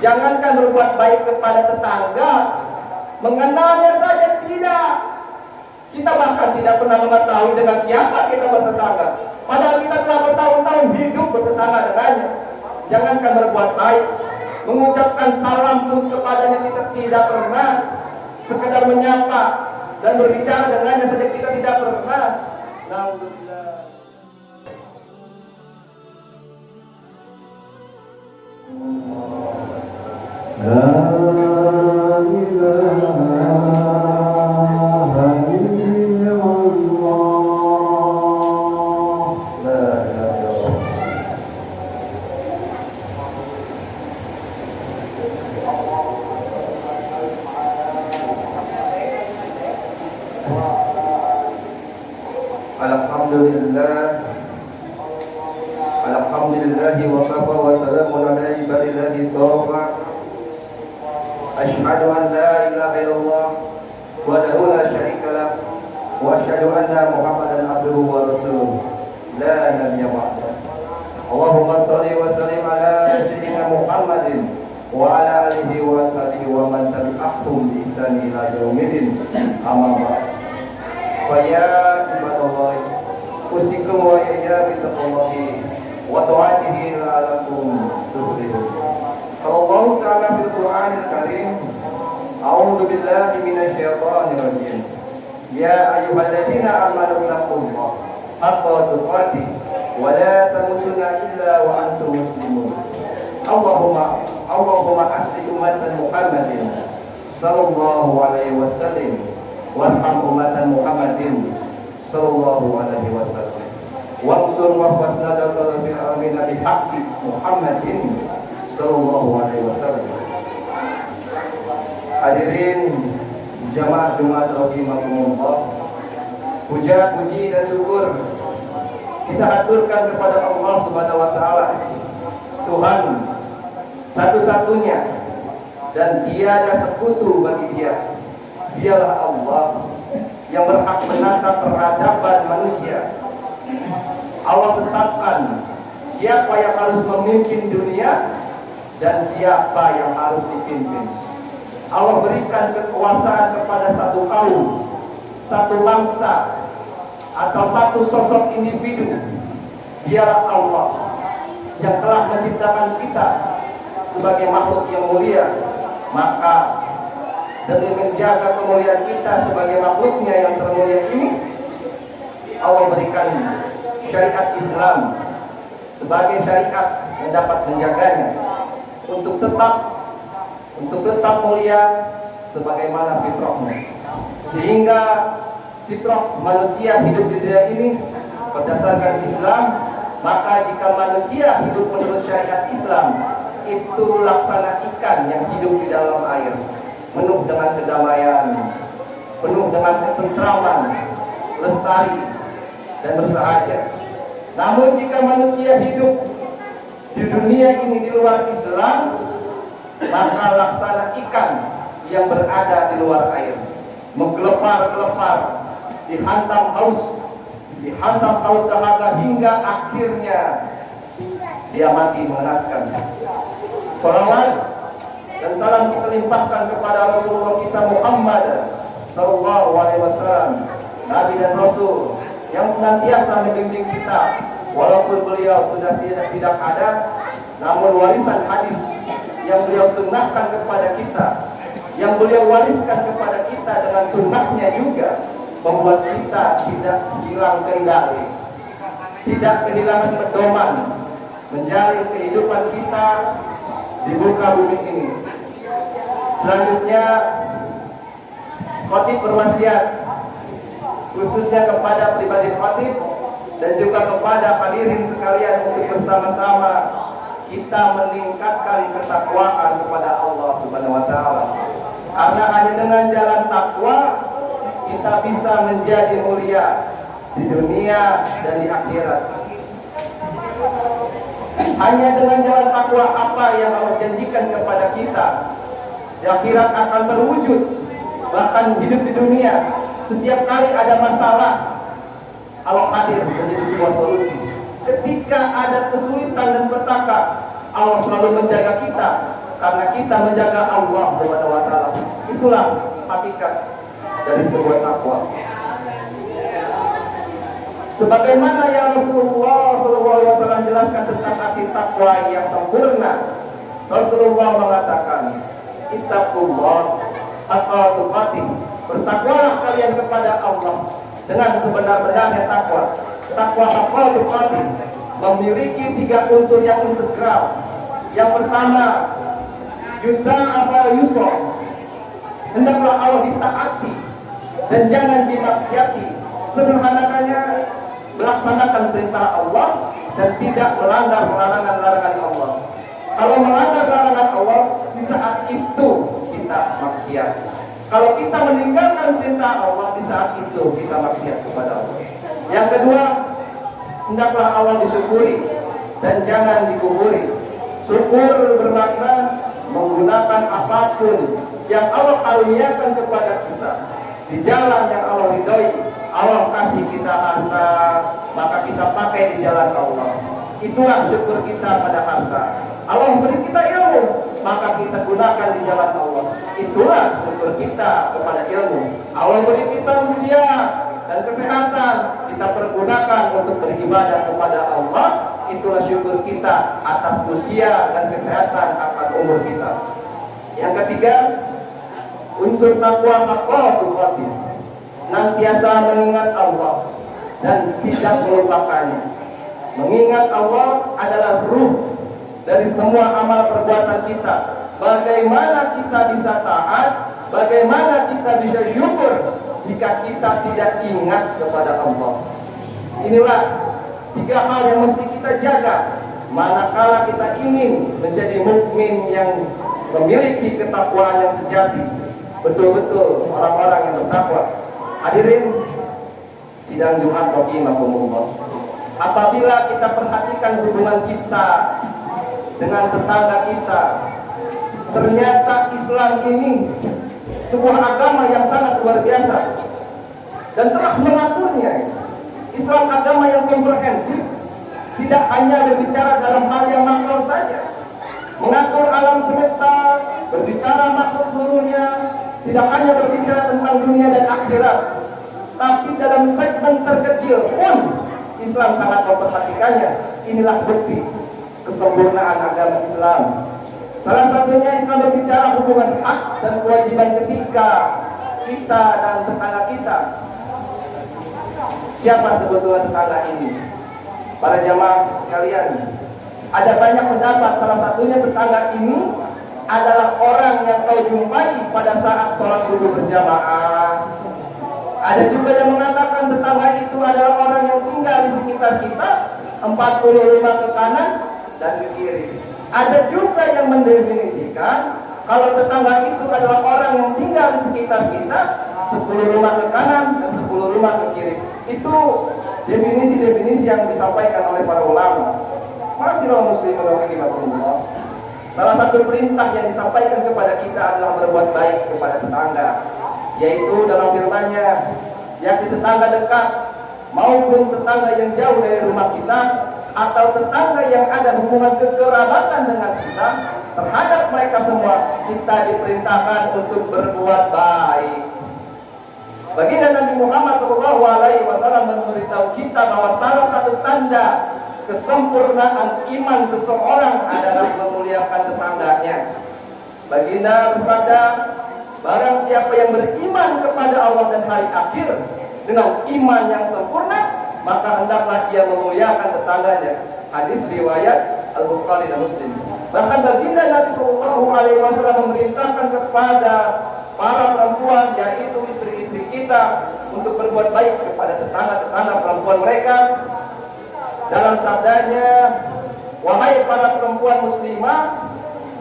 Jangankan berbuat baik kepada tetangga, mengenalnya saja tidak. Kita bahkan tidak pernah mengetahui dengan siapa kita bertetangga, padahal kita telah bertahun-tahun hidup bertetangga dengannya. Jangankan berbuat baik, mengucapkan salam pun kepadanya kita tidak pernah. Sekedar menyapa dan berbicara dengannya saja kita tidak pernah. Alhamdulillah. Alhamdulillah wa kafa wa salamun ala ibadillahi tawfa. Asyhadu an la ilaha illallah wahdahu la syarika lah wa asyhadu anna Muhammadan abduhu wa rasuluh la nabiyya ba'dah. Allahumma shalli wa sallim ala sayyidina Muhammadin wa ala alihi wa sahbihi wa man tabi'ahum bi ihsan ila yaumil amma ba'd. Fa ya ibadallah, usikum wa ya bitaqwallahi wa ta'atihi la'alakum tuflihun. Allah Ta'ala fil Qur'anil Karim, a'udzu billahi minasyaitonir rajim. Ya ayyuhalladzina amanu taqullaha haqqa tuqatih wa la tamutunna illa wa antum muslimun. Allahumma asli ummatan Muhammadin sallallahu alaihi wasallam warham ummatan Muhammadin sallallahu alaihi wasallam. Wansur wa fasnadaka bil amina bi haqqi Muhammadin sallallahu alaihi wasallam. Hadirin jamaah Jumat rahimakumullah, puja puji dan syukur kita haturkan kepada Allah Subhanahu wa taala, Tuhan satu-satunya dan tiada sekutu bagi Dia. Dialah Allah yang berhak menatap peradaban manusia. Allah tetapkan siapa yang harus memimpin dunia dan siapa yang harus dipimpin. Allah berikan kekuasaan kepada satu kaum, satu bangsa, atau satu sosok individu. Dialah Allah yang telah menciptakan kita sebagai makhluk yang mulia. Maka demi menjaga kemuliaan kita sebagai makhluknya yang termulia ini, Allah berikan syariat Islam sebagai syariat yang dapat menjaganya untuk tetap mulia sebagaimana fitrahnya. Sehingga fitrah manusia hidup di dunia ini berdasarkan Islam, maka jika manusia hidup menurut syariat Islam, itu laksana ikan yang hidup di dalam air, penuh dengan kedamaian, penuh dengan ketentraman, lestari dan bersahaja. Namun jika manusia hidup di dunia ini di luar Islam, maka laksana ikan yang berada di luar air, menggelepar-gelepar, dihantam haus dahaga hingga akhirnya dia mati mengenaskan. Salawat dan salam kita limpahkan kepada Rasulullah kita Muhammad sallallahu alaihi wasallam, Nabi dan Rasul yang senantiasa membimbing kita walaupun beliau sudah tidak ada, namun warisan hadis yang beliau sunnahkan kepada kita, yang beliau wariskan kepada kita dengan sunnahnya juga, membuat kita tidak hilang kendali, tidak kehilangan pedoman menjalin kehidupan kita di muka bumi ini. Selanjutnya, khatib berwasiat khususnya kepada pribadi khatib dan juga kepada hadirin sekalian untuk bersama-sama kita meningkatkan ketakwaan kepada Allah Subhanahu wa taala. Karena hanya dengan jalan takwa kita bisa menjadi mulia di dunia dan di akhirat. Hanya dengan jalan takwa apa yang Allah janjikan kepada kita di akhirat akan terwujud. Bahkan hidup di dunia, setiap kali ada masalah, Allah hadir menjadi sebuah solusi. Ketika ada kesulitan dan petaka, Allah selalu menjaga kita karena kita menjaga Allah Subhanahu wa taala. Itulah hakikat dari sebuah takwa. Sebagaimana yang Rasulullah SAW jelaskan tentang arti takwa yang sempurna, Rasulullah mengatakan, "Ittaqullah haqqa tuqatih." Bertakwalah kalian kepada Allah dengan sebenar-benarnya takwa. Takwa haqqa tuqatih memiliki 3 unsur yang integral. Yang pertama, yusra. Hendaklah Allah ditaati dan jangan dimaksiati. Sederhananya, melaksanakan perintah Allah dan tidak melanggar larangan-larangan Allah. Kalau melanggar larangan Allah, di saat itu kita maksiat. Kalau kita meninggalkan perintah Allah, di saat itu kita maksiat kepada Allah. Yang kedua, hendaklah Allah disyukuri dan jangan dikufuri. Syukur bermakna menggunakan apapun yang Allah karuniakan kepada kita di jalan yang Allah ridhoi. Allah kasih kita harta, maka kita pakai di jalan Allah. Itulah syukur kita pada harta. Allah beri kita ilmu, maka kita gunakan di jalan Allah. Itulah syukur kita kepada ilmu. Allah beri kita usia dan kesehatan, kita pergunakan untuk beribadah kepada Allah. Itulah syukur kita atas usia dan kesehatan akan umur kita. Yang ketiga, unsur takwa haqqa tuqatih, senantiasa mengingat Allah dan tidak melupakannya. Mengingat Allah adalah ruh dari semua amal perbuatan kita. Bagaimana kita bisa taat, bagaimana kita bisa syukur jika kita tidak ingat kepada Allah. Inilah 3 hal yang mesti kita jaga manakala kita ingin menjadi mukmin yang memiliki ketakwaan yang sejati, betul-betul orang-orang yang bertakwa. Hadirin sidang Jumat rahimakumullah. Apabila kita perhatikan hubungan kita dengan tetangga kita, ternyata Islam ini sebuah agama yang sangat luar biasa dan telah mengaturnya. Islam agama yang komprehensif, tidak hanya berbicara dalam hal yang makro saja, mengatur alam semesta, berbicara makhluk seluruhnya, tidak hanya berbicara tentang dunia dan akhirat, tapi dalam segmen terkecil pun Islam sangat memperhatikannya. Inilah bukti kesempurnaan agama Islam. Salah satunya Islam berbicara hubungan hak dan kewajiban ketika kita dan tetangga kita. Siapa sebetulnya tetangga ini? Para jamaah sekalian, ada banyak pendapat. Salah satunya tetangga ini adalah orang yang kau jumpai pada saat sholat subuh berjamaah. Ada juga yang mengatakan tetangga itu adalah orang yang tinggal di sekitar kita 45 ke kanan dan ke kiri. Ada juga yang mendefinisikan kalau tetangga itu adalah orang yang tinggal di sekitar kita 10 rumah ke kanan dan 10 rumah ke kiri. Itu definisi-definisi yang disampaikan oleh para ulama. Ma'asyiral muslimin rahimakumullah. Salah satu perintah yang disampaikan kepada kita adalah berbuat baik kepada tetangga, yaitu dalam firman-Nya, yakni tetangga dekat maupun tetangga yang jauh dari rumah kita atau tetangga yang ada hubungan kekerabatan dengan kita, terhadap mereka semua kita diperintahkan untuk berbuat baik. Baginda Nabi Muhammad SAW memberitahu kita bahwa salah satu tanda kesempurnaan iman seseorang adalah memuliakan tetangganya. Baginda bersabda, barang siapa yang beriman kepada Allah dan hari akhir dengan iman yang sempurna, maka hendaklah ia memuliakan tetangganya. Hadis riwayat Al-Bukhari dan Muslim. Bahkan baginda Nabi SAW memerintahkan kepada para perempuan, yaitu istri-istri kita, untuk berbuat baik kepada tetangga-tetangga perempuan mereka. Dalam sabdanya, wahai para perempuan muslimah,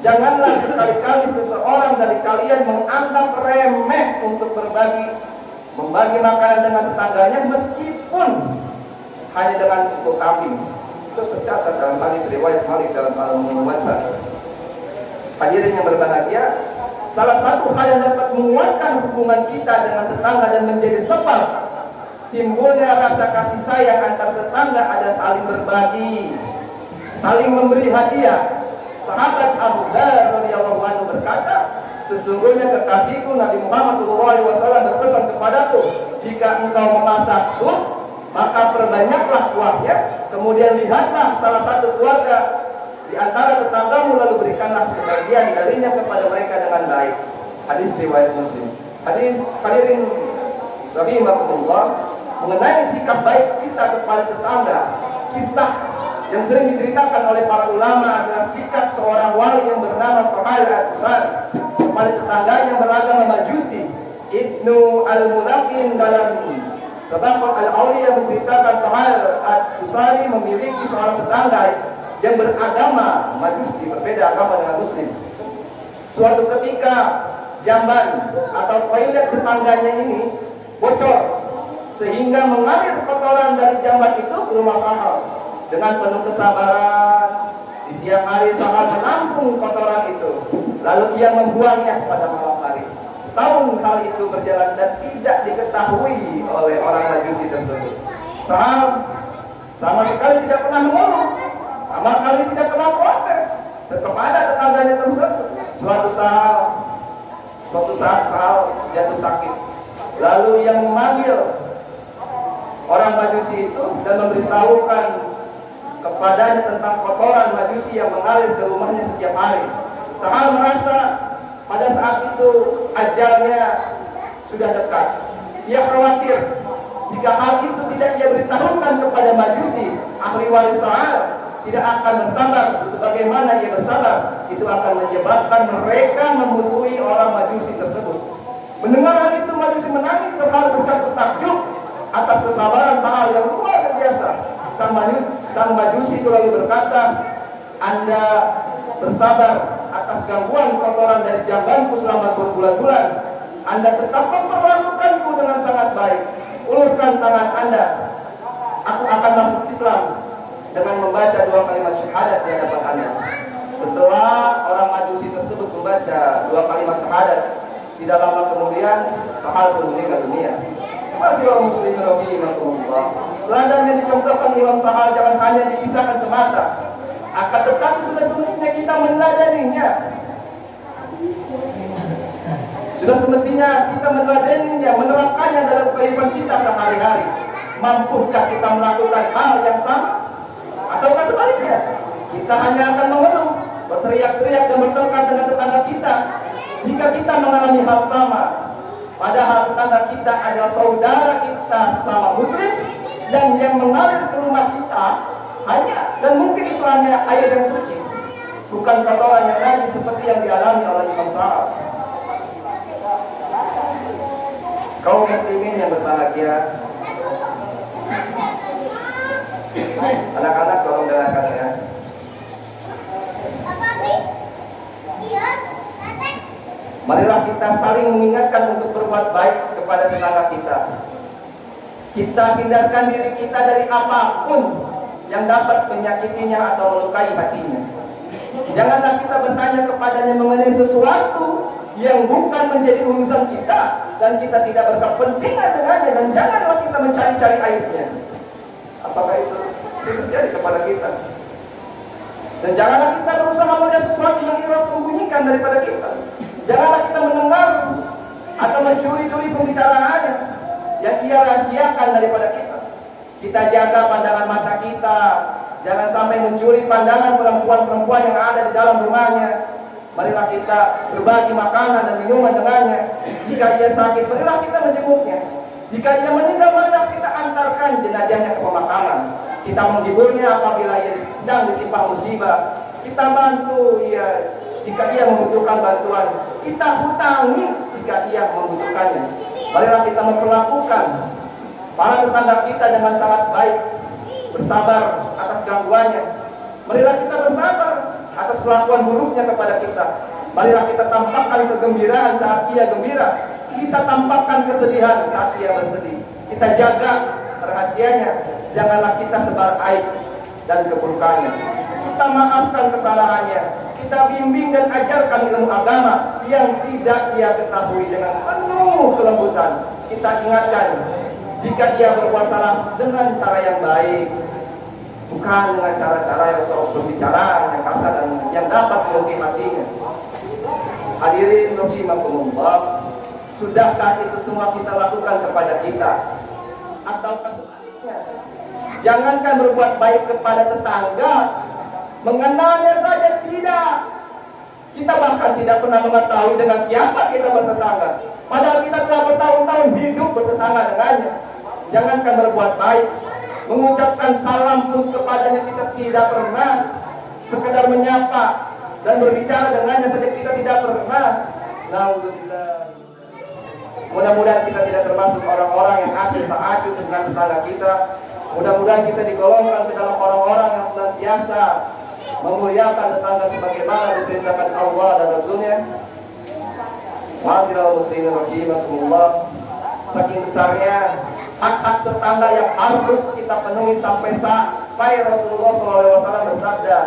janganlah sekali-kali seseorang dari kalian menganggap remeh untuk membagi makanan dengan tetangganya, meskipun hanya dengan untuk kambing. Itu tercatat dalam hadis riwayat Malik dalam Al-Muwatta. Hadirin yang berbahagia, salah satu hal yang dapat menguatkan hubungan kita dengan tetangga dan menjadi sebab timbulnya rasa kasih sayang antar tetangga ada saling berbagi, saling memberi hadiah. Sahabat Abu Dzar radhiyallahu berkata, sesungguhnya kekasihku Nabi Muhammad SAW berpesan kepadaku, jika engkau memasak sup, maka perbanyaklah kuahnya, kemudian lihatlah salah satu keluarga di antara tetanggamu, lalu berikanlah sebagian darinya kepada mereka dengan baik. Hadis riwayat Muslim. Hadirin rahimakumullah, mengenai sikap baik kita kepada tetangga, kisah yang sering diceritakan oleh para ulama adalah sikap seorang wali yang bernama Sahal Al-Tusari kepada tetangga yang beragama Majusi. Ibnu Al-Mulaqin dalam Tabaqat Al-Auliya menceritakan Sahal Al-Tusari memiliki seorang tetangga yang beragama Majusi, berbeda agama dengan Muslim. Suatu ketika jamban atau toilet tetangganya ini bocor sehingga mengalir kotoran dari jamban itu ke rumah Sahal. Dengan penuh kesabaran, di siang hari Sahal menampung kotoran itu, lalu ia membuangnya pada malam hari. Setahun hal itu berjalan dan tidak diketahui oleh orang Majusi tersebut. Sahal sama sekali tidak pernah mengeluh, sama sekali tidak pernah protes. Tetap ada tetangganya tersebut. Suatu saat Sahal jatuh sakit. Lalu ia memanggil orang Majusi itu dan memberitahukan kepadanya tentang kotoran Majusi yang mengalir ke rumahnya setiap hari. Sahal merasa pada saat itu ajalnya sudah dekat. Ia khawatir jika hal itu tidak ia beritahukan kepada Majusi, ahli waris Sahal tidak akan bersabar sebagaimana ia bersabar, itu akan menyebabkan mereka memusuhi orang Majusi tersebut. Mendengar hal itu, Majusi menangis terharu bercampur takjub atas kesabaran Sahal yang luar biasa. Sang Majusi itu lalu berkata, Anda bersabar atas gangguan kotoran dari jambanku selama berbulan-bulan. Anda tetap memperlakukanku dengan sangat baik. Ulurkan tangan Anda, aku akan masuk Islam dengan membaca 2 kalimat syahadat di hadapan Anda. Setelah orang Majusi tersebut membaca 2 kalimat syahadat, tidak lama kemudian Sahal pun meninggal dunia. Masih orang muslim rahimahullah. Teladan yang dicontohkan Imam Sahal jangan hanya dipisahkan semata, akan tetapi sudah semestinya kita meneladaninya. Sudah semestinya kita meneladaninya, menerapkannya dalam kehidupan kita sehari-hari. Mampukah kita melakukan hal yang sama? Ataukah sebaliknya, kita hanya akan mengeluh, berteriak-teriak dan bertengkar dengan tetangga kita jika kita mengalami hal sama? Padahal tetangga kita adalah saudara kita sesama muslim, dan yang mengalir ke rumah kita hanya, dan mungkin itu hanya air yang suci, bukan kotoran yang najis seperti yang dialami oleh Imam Sahal. Kaum muslimin yang berbahagia, anak-anak tolong dengarkan ya. Marilah kita saling mengingatkan untuk berbuat baik kepada tetangga kita. Kita hindarkan diri kita dari apapun yang dapat menyakitinya atau melukai hatinya. Janganlah kita bertanya kepadanya mengenai sesuatu yang bukan menjadi urusan kita dan kita tidak berkepentingan dengannya, dan janganlah kita mencari-cari aibnya. Apakah itu terjadi kepada kita? Dan janganlah kita berusaha melihat sesuatu yang ia sembunyikan daripada kita. Janganlah kita mendengar atau mencuri-curi pembicaraannya yang ia rahasiakan daripada kita. Kita jaga pandangan mata kita, jangan sampai mencuri pandangan perempuan-perempuan yang ada di dalam rumahnya. Marilah kita berbagi makanan dan minuman dengannya. Jika ia sakit, marilah kita menjenguknya. Jika ia meninggal, marilah kita antarkan jenazahnya ke pemakaman. Kita menghiburnya apabila ia sedang ditimpa musibah. Kita bantu ia jika ia membutuhkan bantuan. Kita hutangi jika ia membutuhkannya. Marilah kita memperlakukan para tetangga kita dengan sangat baik, bersabar atas gangguannya. Marilah kita bersabar atas perlakuan buruknya kepada kita. Marilah kita tampakkan kegembiraan saat ia gembira. Kita tampakkan kesedihan saat ia bersedih. Kita jaga rahasianya. Janganlah kita sebar aib dan keburukannya. Kita maafkan kesalahannya. Kita bimbing dan ajarkan ilmu agama yang tidak dia ketahui dengan penuh kelembutan. Kita ingatkan jika dia berbuat salah dengan cara yang baik, bukan dengan cara-cara yang berbicara yang kasar dan yang dapat melukai hatinya. Hadirin rahimakumullah, sudahkah itu semua kita lakukan kepada kita? Atau sebaliknya, jangankan berbuat baik kepada tetangga, mengenalnya saja tidak. Kita bahkan tidak pernah mengetahui dengan siapa kita bertetangga, padahal kita telah bertahun-tahun hidup bertetangga dengannya. Jangankan berbuat baik, mengucapkan salam pun kepadanya kita tidak pernah. Sekedar menyapa dan berbicara dengannya saja kita tidak pernah. Naudzubillah. Mudah-mudahan kita tidak termasuk orang-orang yang acuh tak acuh dengan tetangga kita. Mudah-mudahan kita digolongkan ke dalam orang-orang yang senantiasa memuliakan tetangga sebagaimana diperintahkan Allah dan Rasulnya. Ma'asyiral muslimin rahimakumullah, saking besarnya hak-hak tetangga yang harus kita penuhi sampai Rasulullah SAW bersabda,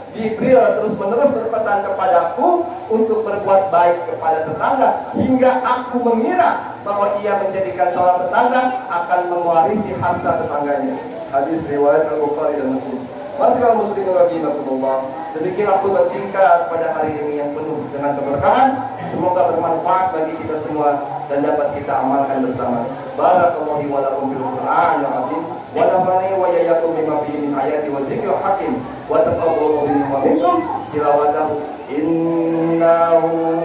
Jibril terus-menerus berpesan kepadaku untuk berbuat baik kepada tetangga hingga aku mengira bahwa ia menjadikan seorang tetangga akan mewarisi harta tetangganya. Hadis riwayat Al-Bukhari dan Muslim. Masihlah muslimin rahimakumullah. Demikian aku bersingkat pada hari ini yang penuh dengan keberkahan. Semoga bermanfaat bagi kita semua dan dapat kita amalkan bersama. Barakallahu wa lakum bil Qur'an al-azim wa nafa'ani wa iyyakum bima fihi min ayati wa dzikril hakim wa taqabbalu minni wa minkum tilawatahu innahu